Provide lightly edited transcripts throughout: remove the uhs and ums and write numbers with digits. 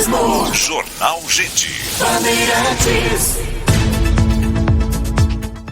Jornalismo. Jornal Gente. Bandeirantes.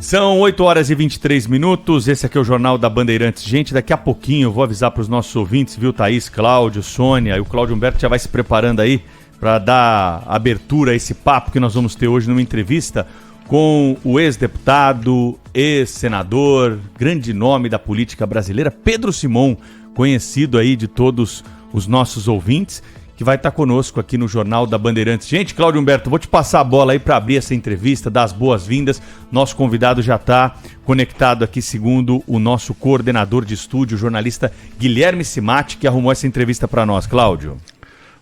São 8h23. Esse aqui é o Jornal da Bandeirantes. Gente, daqui a pouquinho eu vou avisar para os nossos ouvintes, viu, Thaís, Cláudio, Sônia, e o Cláudio Humberto já vai se preparando aí para dar abertura a esse papo que nós vamos ter hoje numa entrevista com o ex-deputado, ex-senador, grande nome da política brasileira, Pedro Simon, conhecido aí de todos os nossos ouvintes, que vai estar conosco aqui no Jornal da Bandeirantes. Gente, Cláudio Humberto, vou te passar a bola aí para abrir essa entrevista, dar as boas-vindas. Nosso convidado já está conectado aqui, segundo o nosso coordenador de estúdio, o jornalista Guilherme Simati, que arrumou essa entrevista para nós. Cláudio.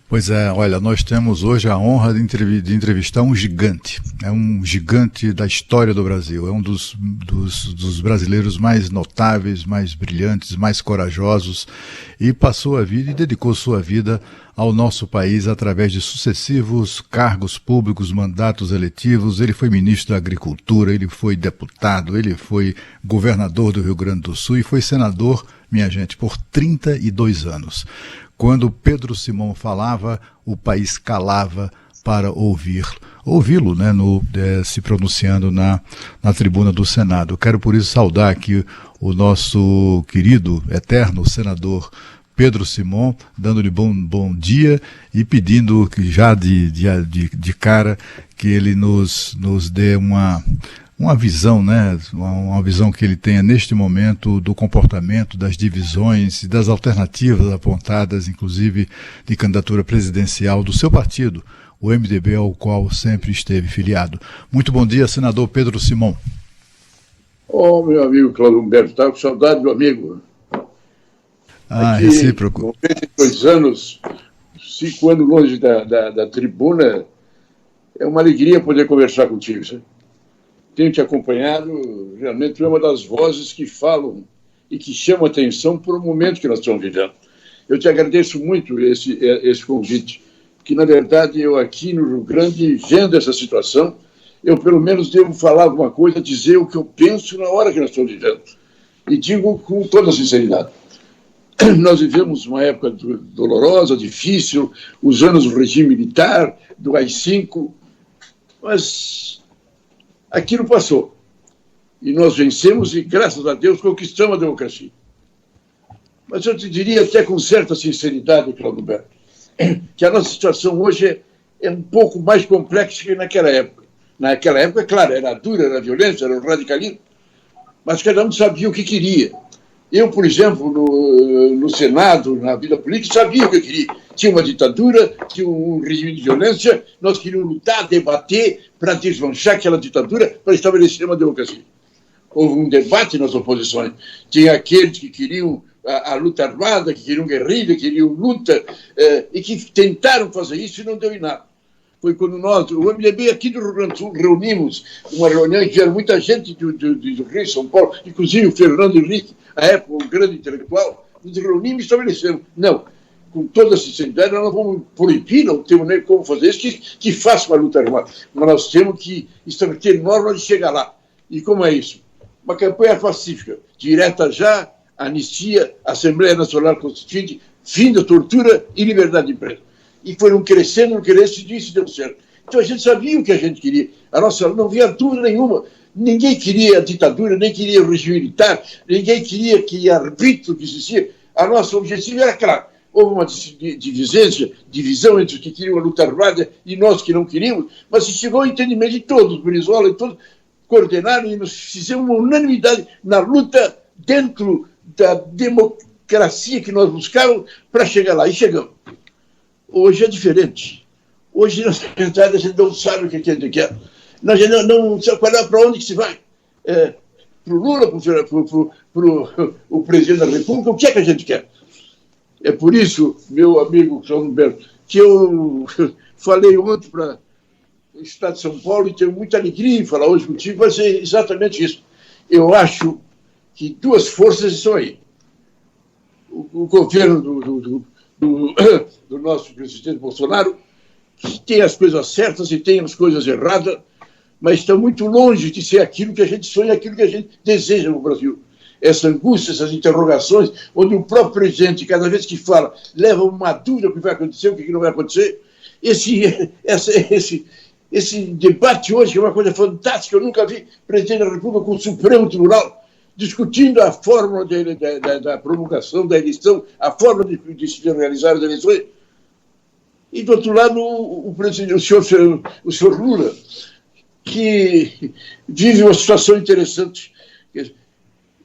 Pois é, olha, nós temos hoje a honra de entrevistar um gigante. É um gigante da história do Brasil. É um dos brasileiros mais notáveis, mais brilhantes, mais corajosos, e passou a vida e dedicou sua vida ao nosso país através de sucessivos cargos públicos, mandatos eletivos. Ele foi ministro da Agricultura, ele foi deputado, ele foi governador do Rio Grande do Sul e foi senador, minha gente, por 32 anos. Quando Pedro Simon falava, o país calava para ouvi-lo, né, se pronunciando na tribuna do Senado. Quero por isso saudar aqui o nosso querido, eterno senador Pedro Simon, dando-lhe bom dia e pedindo que já de cara que ele nos dê uma visão, né? Uma visão que ele tenha neste momento do comportamento, das divisões e das alternativas apontadas, inclusive de candidatura presidencial do seu partido, o MDB, ao qual sempre esteve filiado. Muito bom dia, senador Pedro Simon. Meu amigo Cláudio Humberto, estava com saudade do amigo. Aqui, recíproco. 92 anos, 5 anos longe da tribuna, é uma alegria poder conversar contigo, sabe? Tenho te acompanhado, realmente tu é uma das vozes que falam e que chamam a atenção por um momento que nós estamos vivendo. Eu te agradeço muito esse convite, que na verdade eu aqui no Rio Grande, vendo essa situação, eu pelo menos devo falar alguma coisa, dizer o que eu penso na hora que nós estamos vivendo. E digo com toda a sinceridade. Nós vivemos uma época dolorosa, difícil, os anos do regime militar, do AI-5, mas aquilo passou. E nós vencemos e, graças a Deus, conquistamos a democracia. Mas eu te diria até com certa sinceridade, Cláudio Humberto, que a nossa situação hoje é um pouco mais complexa que naquela época. Naquela época, claro, era dura, era violência, era o radicalismo, mas cada um sabia o que queria. Eu, por exemplo, no Senado, na vida política, sabia o que eu queria. Tinha uma ditadura, tinha um regime de violência, nós queríamos lutar, debater para desmanchar aquela ditadura, para estabelecer uma democracia. Houve um debate nas oposições. Tinha aqueles que queriam a luta armada, que queriam guerrilha, que queriam luta, e que tentaram fazer isso e não deu em nada. Foi quando nós, o MDB aqui do Rio Grande do Sul, reunimos uma reunião em que vieram muita gente do Rio, São Paulo, inclusive o Fernando Henrique, à época um grande intelectual, nos reunimos e estabelecemos. Não, com toda a sinceridade, nós não vamos proibir, não temos nem como fazer isso, que faça uma luta armada. Mas nós temos que estabelecer normas de chegar lá. E como é isso? Uma campanha pacífica, direta já, anistia, Assembleia Nacional Constituinte, fim da tortura e liberdade de imprensa. E foram crescendo, e isso deu certo. Então a gente sabia o que a gente queria. Não havia dúvida nenhuma. Ninguém queria a ditadura, nem queria o regime militar, ninguém queria que arbítrio que existia. A nosso objetivo era claro. Houve uma divisão entre os que queriam a luta armada e nós que não queríamos, mas se chegou ao entendimento de todos, Brizola e todos, coordenaram e nos fizemos uma unanimidade na luta dentro da democracia que nós buscávamos para chegar lá. E chegamos. Hoje é diferente. Hoje, na verdade, a gente não sabe o que a gente quer. A gente não sabe para onde que se vai. Para o Lula, para o presidente da República, o que é que a gente quer? É por isso, meu amigo Cláudio Humberto, que eu falei ontem para o Estado de São Paulo e tenho muita alegria em falar hoje contigo, vai ser exatamente isso. Eu acho que duas forças estão aí. O governo do nosso presidente Bolsonaro, que tem as coisas certas e tem as coisas erradas, mas está muito longe de ser aquilo que a gente sonha, aquilo que a gente deseja no Brasil. Essa angústia, essas interrogações, onde o próprio presidente, cada vez que fala, leva uma dúvida o que vai acontecer, o que não vai acontecer, esse debate hoje é uma coisa fantástica. Eu nunca vi presidente da República com o Supremo Tribunal discutindo a forma da promulgação da eleição, a forma de se realizar as eleições. E, do outro lado, o senhor Lula, que vive uma situação interessante.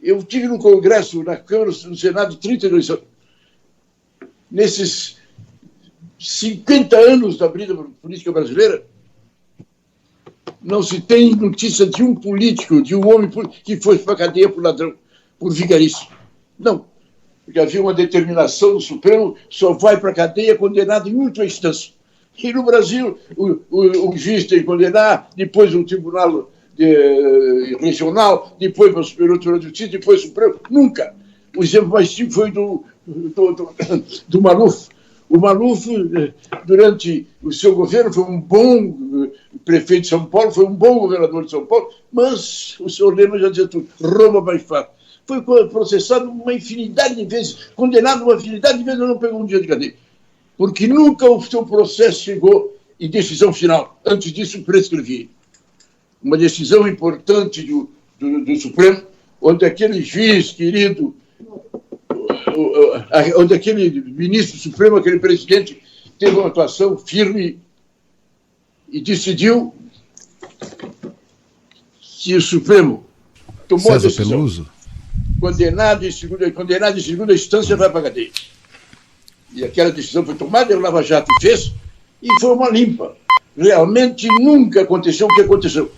Eu tive no Congresso, na Câmara, no Senado, 32 anos. Nesses 50 anos da vida política brasileira, não se tem notícia de um político, de um homem que foi para a cadeia por ladrão, por vigarista. Não. Porque havia uma determinação do Supremo, só vai para a cadeia condenado em última instância. E no Brasil, o juiz tem que condenar, depois o Tribunal Regional, depois o Superior Tribunal de Justiça, depois o Supremo. Nunca. O exemplo mais típico foi do Maluf. O Maluf, durante o seu governo, foi um bom prefeito de São Paulo, foi um bom governador de São Paulo, mas o senhor Lema já dizia tudo, rouba mais fácil. Foi processado uma infinidade de vezes, condenado uma infinidade de vezes, não pegou um dia de cadeia. Porque nunca o seu processo chegou em decisão final. Antes disso, prescrevia. Uma decisão importante do Supremo, onde aquele juiz querido, onde aquele ministro supremo, aquele presidente, teve uma atuação firme e decidiu que o Supremo tomou César a decisão. Peluso. Condenado em segunda instância vai para a cadeia. E aquela decisão foi tomada, o Lava Jato fez, e foi uma limpa. Realmente nunca aconteceu o que aconteceu.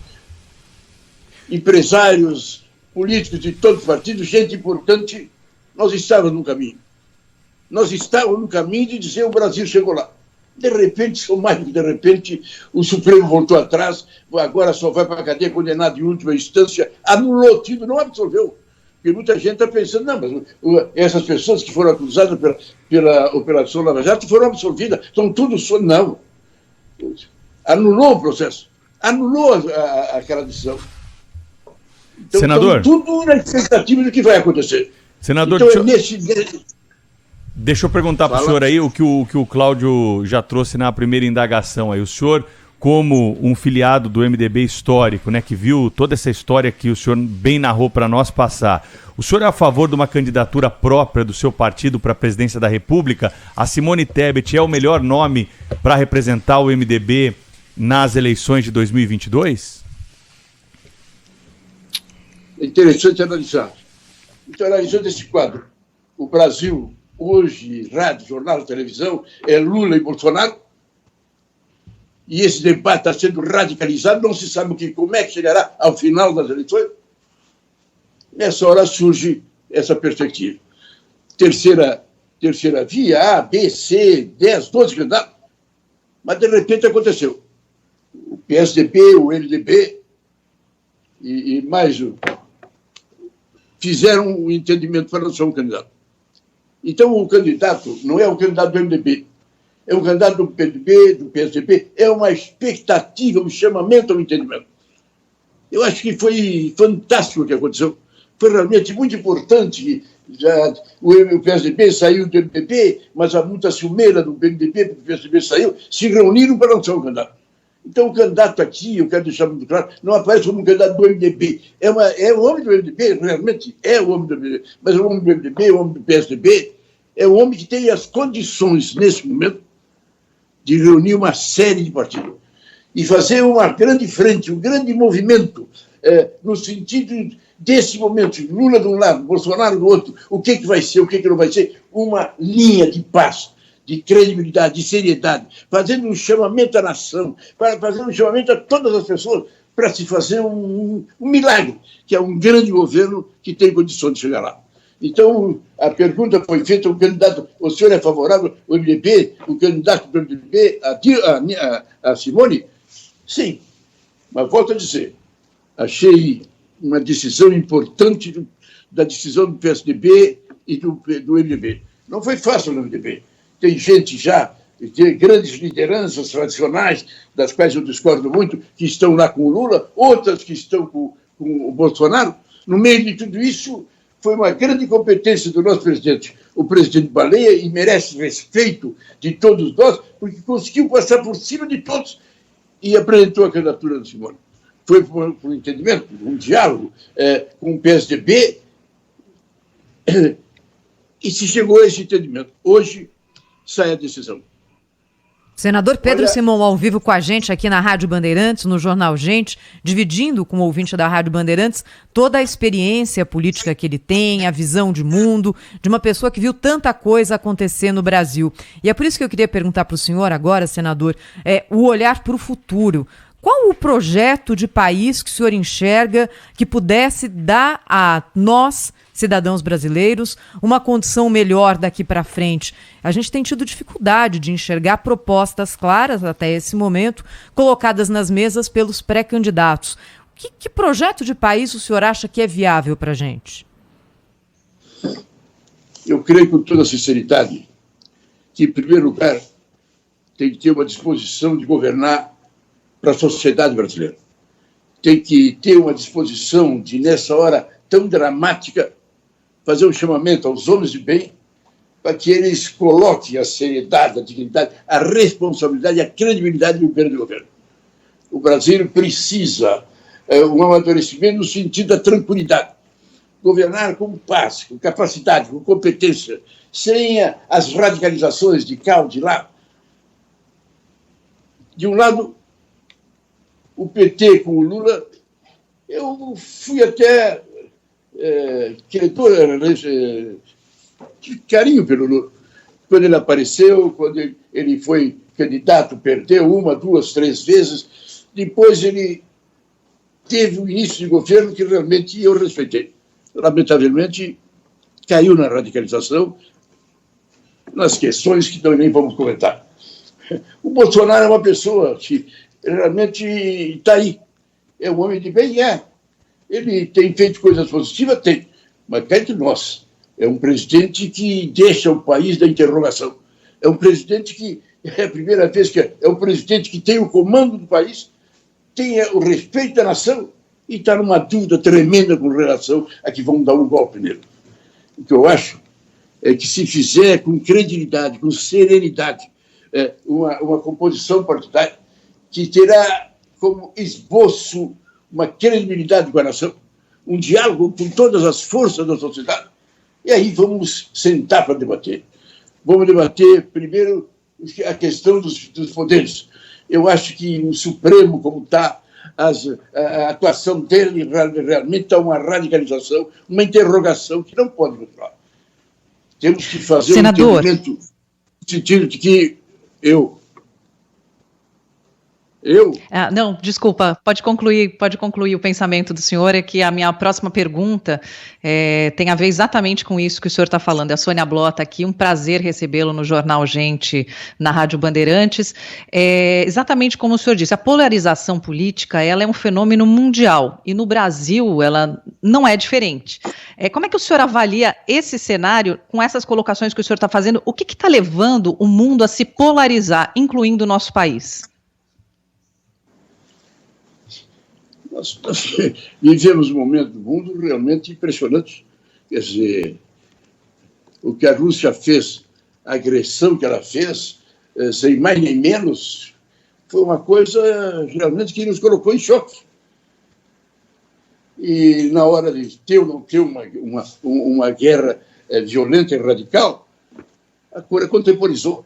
Empresários, políticos de todos os partidos, gente importante, nós estávamos no caminho. Nós estávamos no caminho de dizer o Brasil chegou lá. De repente, ou mais do que de repente, o Supremo voltou atrás, agora só vai para a cadeia condenado em última instância, anulou tudo, não absolveu. Porque muita gente está pensando, não, mas essas pessoas que foram acusadas pela Operação Lava Jato foram absolvidas, são tudo só. Não. Anulou o processo, anulou aquela decisão. Então, senador, tudo na expectativa do que vai acontecer. Senador, então, deixa eu perguntar para o senhor aí o que o Cláudio já trouxe na primeira indagação aí. O senhor, como um filiado do MDB histórico, né, que viu toda essa história que o senhor bem narrou para nós passar, o senhor é a favor de uma candidatura própria do seu partido para a presidência da República? A Simone Tebet é o melhor nome para representar o MDB nas eleições de 2022? É interessante analisar. Então, analisando esse quadro, o Brasil, hoje, rádio, jornal, televisão, é Lula e Bolsonaro, e esse debate está sendo radicalizado, não se sabe como é que chegará ao final das eleições. Nessa hora surge essa perspectiva. Terceira via, A, B, C, 10, 12 candidatos, mas de repente aconteceu. O PSDB, o MDB e mais fizeram um entendimento para não ser um candidato. Então, o candidato não é o candidato do MDB, é o candidato do PDB, do PSDB, é uma expectativa, um chamamento ao entendimento. Eu acho que foi fantástico o que aconteceu. Foi realmente muito importante. O PSDB saiu do MDB, mas a muita ciumeira do PMDB, porque o PSDB saiu, se reuniram para não ser um candidato. Então, o candidato aqui, eu quero deixar muito claro, não aparece como um candidato do MDB. É o homem do MDB, realmente é o homem do MDB, mas o homem do MDB, o homem do PSDB, é o homem que tem as condições, nesse momento, de reunir uma série de partidos e fazer uma grande frente, um grande movimento, no sentido desse momento, Lula de um lado, Bolsonaro do outro, o que vai ser, o que não vai ser, uma linha de paz, de credibilidade, de seriedade, fazendo um chamamento à nação, fazendo um chamamento a todas as pessoas para se fazer um milagre, que é um grande governo que tem condições de chegar lá. Então, a pergunta foi feita, o candidato, o senhor é favorável ao MDB, o candidato do MDB, a Simone? Sim, mas volto a dizer, achei uma decisão importante da decisão do PSDB e do MDB. Não foi fácil no MDB. Tem gente já, tem grandes lideranças tradicionais, das quais eu discordo muito, que estão lá com o Lula, outras que estão com o Bolsonaro. No meio de tudo isso, foi uma grande competência do nosso presidente, o presidente Baleia, e merece respeito de todos nós, porque conseguiu passar por cima de todos e apresentou a candidatura do Simone. Foi por um entendimento, um diálogo com o PSDB, e se chegou a esse entendimento. Hoje sai a decisão. Senador Pedro Simão, ao vivo com a gente aqui na Rádio Bandeirantes, no Jornal Gente, dividindo com o ouvinte da Rádio Bandeirantes toda a experiência política que ele tem, a visão de mundo, de uma pessoa que viu tanta coisa acontecer no Brasil. E é por isso que eu queria perguntar para o senhor agora, senador, o olhar para o futuro. Qual o projeto de país que o senhor enxerga que pudesse dar a nós, cidadãos brasileiros, uma condição melhor daqui para frente? A gente tem tido dificuldade de enxergar propostas claras até esse momento, colocadas nas mesas pelos pré-candidatos. Que projeto de país o senhor acha que é viável para a gente? Eu creio com toda sinceridade que, em primeiro lugar, tem que ter uma disposição de governar para a sociedade brasileira. Tem que ter uma disposição de, nessa hora tão dramática, fazer um chamamento aos homens de bem para que eles coloquem a seriedade, a dignidade, a responsabilidade e a credibilidade do governo. O Brasil precisa um amadurecimento no sentido da tranquilidade. Governar com paz, com capacidade, com competência, sem as radicalizações de cá ou de lá. De um lado, o PT com o Lula, eu fui até tive carinho pelo Lula. Quando ele apareceu, quando ele foi candidato, perdeu 1, 2, 3 vezes, depois ele teve um início de governo que realmente eu respeitei. Lamentavelmente, caiu na radicalização, nas questões que nem vamos comentar. O Bolsonaro é uma pessoa que realmente está aí. É um homem de bem, Ele tem feito coisas positivas? Tem. Mas cá entre nós, é um presidente que deixa o país da interrogação. É um presidente que, é a primeira vez que é um presidente que tem o comando do país, tem o respeito da nação e está numa dúvida tremenda com relação a que vão dar um golpe nele. O que eu acho é que se fizer com credibilidade, com serenidade, uma composição partidária, que terá como esboço uma credibilidade com a nação, um diálogo com todas as forças da sociedade, e aí vamos sentar para debater. Vamos debater, primeiro, a questão dos poderes. Eu acho que o Supremo, como está, a atuação dele realmente está uma radicalização, uma interrogação que não pode continuar. Temos que fazer Senador, um entendimento no sentido de que eu... Não, desculpa, pode concluir o pensamento do senhor, é que a minha próxima pergunta tem a ver exatamente com isso que o senhor está falando. É a Sônia Blota aqui, um prazer recebê-lo no Jornal Gente, na Rádio Bandeirantes. Exatamente como o senhor disse, a polarização política, ela é um fenômeno mundial, e no Brasil ela não é diferente. Como é que o senhor avalia esse cenário, com essas colocações que o senhor está fazendo? O que está levando o mundo a se polarizar, incluindo o nosso país? Nós vivemos um momento do mundo realmente impressionante. Quer dizer, o que a Rússia fez, a agressão que ela fez, sem mais nem menos, foi uma coisa realmente que nos colocou em choque. E na hora de ter ou não ter uma guerra violenta e radical, a coisa contemporizou.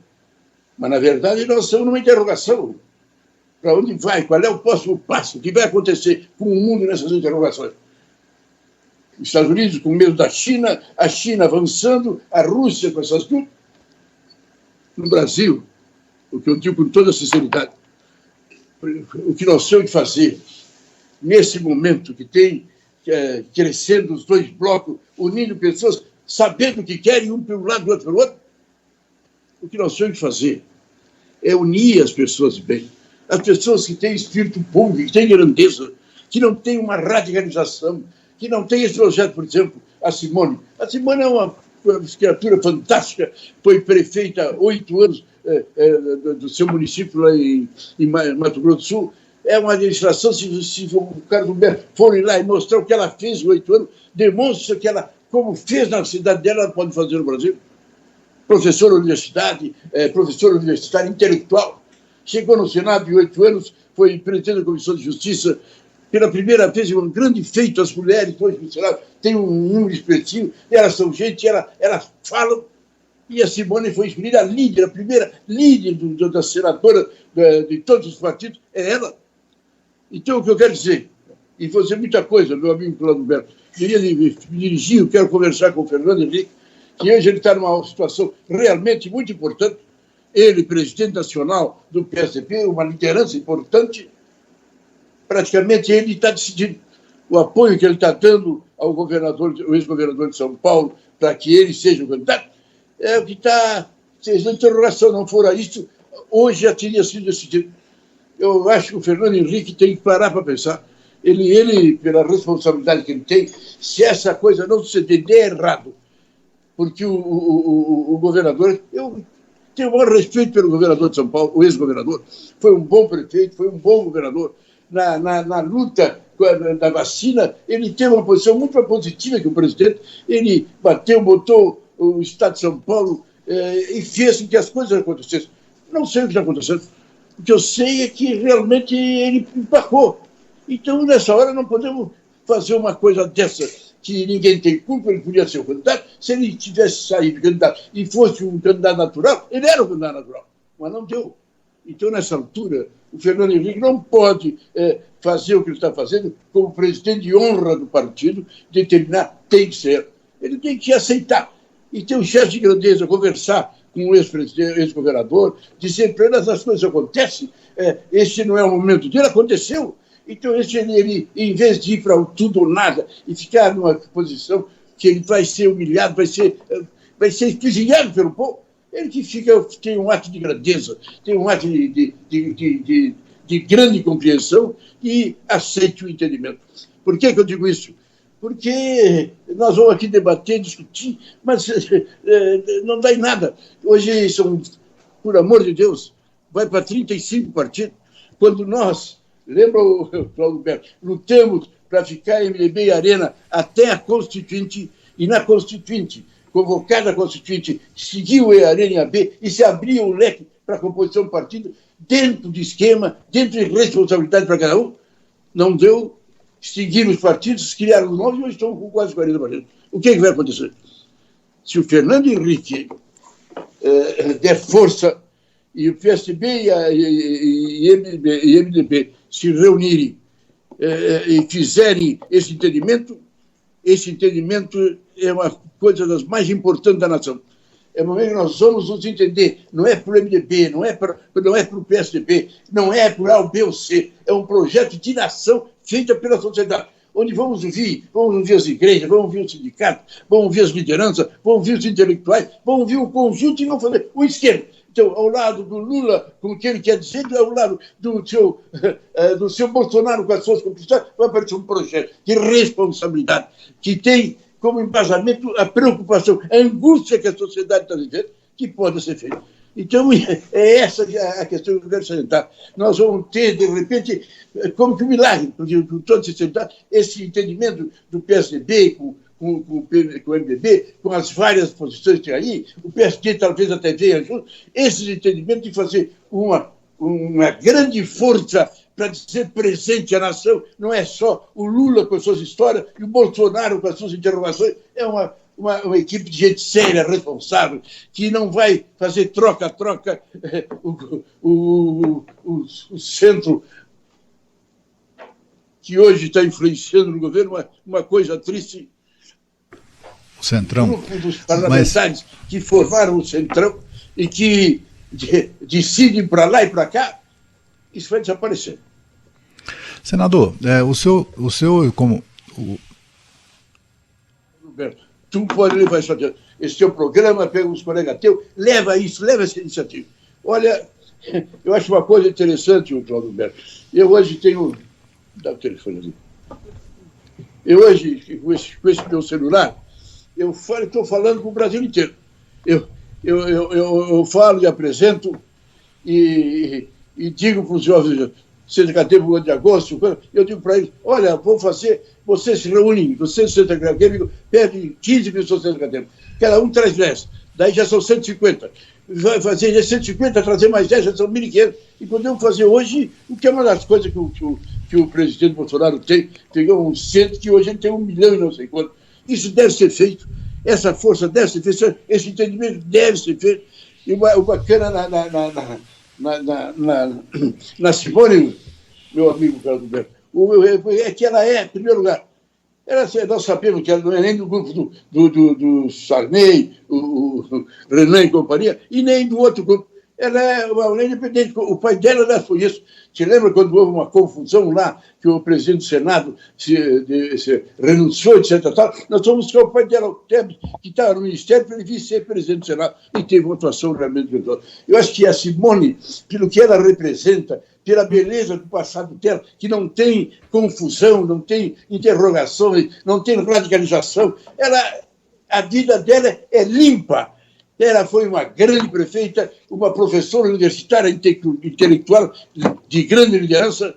Mas, na verdade, nós estamos numa interrogação. Para onde vai? Qual é o próximo passo? O que vai acontecer com o mundo nessas interrogações? Os Estados Unidos com medo da China, a China avançando, a Rússia com essas coisas. No Brasil, o que eu digo com toda sinceridade, o que nós temos que fazer nesse momento que tem crescendo os dois blocos, unindo pessoas, sabendo o que querem, um pelo lado, o outro pelo outro, o que nós temos que fazer é unir as pessoas de bem. As pessoas que têm espírito público, que têm grandeza, que não têm uma radicalização, que não têm esse projeto, por exemplo, a Simone. A Simone é uma criatura fantástica, foi prefeita 8 anos do seu município lá em Mato Grosso do Sul. É uma administração, se o cara do Humberto for lá e mostrar o que ela fez em 8 anos, demonstra que ela como fez na cidade dela, ela pode fazer no Brasil. Professor universitário intelectual. Chegou no Senado de 8 anos, foi presidente da Comissão de Justiça. Pela primeira vez, um grande feito, as mulheres, hoje no Senado, têm um número expressivo, elas são gente, elas falam. E a Simone foi escolhida a líder, a primeira líder da senadora de todos os partidos, é ela. Então, o que eu quero dizer, e vou dizer muita coisa, meu amigo Cláudio Humberto, queria me dirigir, eu quero conversar com o Fernando Henrique, que hoje ele está numa situação realmente muito importante. Ele, presidente nacional do PSDB, uma liderança importante, praticamente ele está decidindo o apoio que ele está dando ao governador, o ex-governador de São Paulo, para que ele seja o candidato, é o que está. Se a interrogação não fora isso, hoje já teria sido decidido. Eu acho que o Fernando Henrique tem que parar para pensar. Ele, pela responsabilidade que ele tem, se essa coisa não suceder, der errado, porque o governador, eu tenho o maior respeito pelo governador de São Paulo, o ex-governador, foi um bom prefeito, foi um bom governador. Na luta da vacina, ele teve uma posição muito mais positiva que o presidente, ele botou o Estado de São Paulo e fez com que as coisas acontecessem. Não sei o que está acontecendo. O que eu sei é que realmente ele empacou. Então, nessa hora, não podemos fazer uma coisa dessa, que ninguém tem culpa, ele podia ser o candidato. Se ele tivesse saído candidato e fosse um candidato natural, ele era um candidato natural, mas não deu. Então, nessa altura, o Fernando Henrique não pode fazer o que ele está fazendo como presidente de honra do partido, determinar, tem que ser. Ele tem que aceitar. E ter um chefe de grandeza, conversar com o ex-governador, dizer para ele as coisas acontecem, esse não é o momento dele, aconteceu. Então, ele, em vez de ir para o tudo ou nada e ficar numa posição que ele vai ser humilhado, vai ser espezinhado pelo povo, ele que tem um ato de grandeza, tem um ato de grande compreensão e aceite o entendimento. Por que eu digo isso? Porque nós vamos aqui debater, discutir, mas não dá em nada. Hoje são, por amor de Deus, vai para 35 partidos. Quando nós, lembra, Cláudio Humberto, lutamos para ficar MDB e Arena até a Constituinte, e na Constituinte, convocada a Constituinte, seguiu a Arena e a B e se abria o leque para a composição do partido, dentro de esquema, dentro de responsabilidade para cada um. Não deu. Extinguiram os partidos, criaram novos e hoje estão com quase 40 partidos. O que vai acontecer? Se o Fernando Henrique der força e o PSDB e MDB se reunirem e fizerem esse entendimento é uma coisa das mais importantes da nação. É o momento que nós vamos nos entender. Não é para o MDB, não é para o PSDB, não é por A, B ou C. É um projeto de nação feita pela sociedade, onde vamos ouvir as igrejas, vamos ouvir os sindicatos, vamos ouvir as lideranças, vamos ouvir os intelectuais, vamos ouvir o conjunto e vamos fazer o esquema. Então, ao lado do Lula, com o que ele quer dizer, ao lado do seu Bolsonaro com as suas complicidades, vai aparecer um projeto de responsabilidade que tem como embasamento a preocupação, a angústia que a sociedade está vivendo, que pode ser feita. Então, é essa a questão que eu quero salientar. Nós vamos ter, de repente, como que um milagre, porque com toda sinceridade, esse entendimento do PSDB com o MDB, com as várias posições que tem aí, o PSD talvez até venha junto, esse entendimento de fazer uma grande força para dizer presente à nação, não é só o Lula com as suas histórias e o Bolsonaro com as suas interrogações, é uma equipe de gente séria, responsável, que não vai fazer troca-troca. O centro que hoje está influenciando no governo, uma coisa triste. O Centrão. Um grupo dos parlamentares que formaram o Centrão e que decidem para lá e para cá, isso vai desaparecer. Senador, o seu como... Tu pode levar isso adiante. Esse teu programa, pega uns colegas teus, leva essa iniciativa. Olha, eu acho uma coisa interessante, o Cláudio Humberto. Eu hoje tenho... Dá o telefone ali. Eu hoje, com esse meu celular, eu estou falando com o Brasil inteiro. Eu falo e apresento e digo para os jovens, Santa Catarina, no ano de agosto, eu digo para eles, olha, vou fazer, vocês se reúnem, vocês de Santa Catarina, pedem 15 pessoas de Santa Catarina, cada um traz 10, daí já são 150. Vai fazer 150, trazer mais 10, já são 1.500. E podemos fazer hoje o que é uma das coisas que o presidente Bolsonaro tem, pegou um centro que hoje ele tem 1 milhão e não sei quanto. Isso deve ser feito, essa força deve ser feita, esse entendimento deve ser feito. E o bacana na Simone, meu amigo Carlos Alberto, é que ela é, em primeiro lugar, nós sabemos que ela não é nem do grupo do Sarney, o Renan e companhia, e nem do outro grupo. Ela é uma mulher independente. O pai dela não foi isso. Te lembra quando houve uma confusão lá, que o presidente do Senado se renunciou, etc. Tal? Nós fomos buscar o pai dela, o Tebet, que estava no Ministério, para ele vir ser presidente do Senado, e teve uma atuação realmente grandiosa. Eu acho que a Simone, pelo que ela representa, pela beleza do passado dela, que não tem confusão, não tem interrogações, não tem radicalização, a vida dela é limpa. Ela foi uma grande prefeita, uma professora universitária intelectual de grande liderança.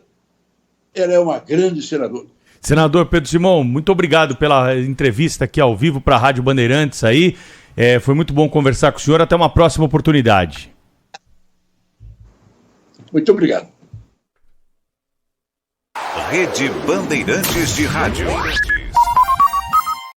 Ela é uma grande senadora. Senador Pedro Simão, muito obrigado pela entrevista aqui ao vivo para a Rádio Bandeirantes aí. Foi muito bom conversar com o senhor. Até uma próxima oportunidade. Muito obrigado. Rede Bandeirantes de Rádio.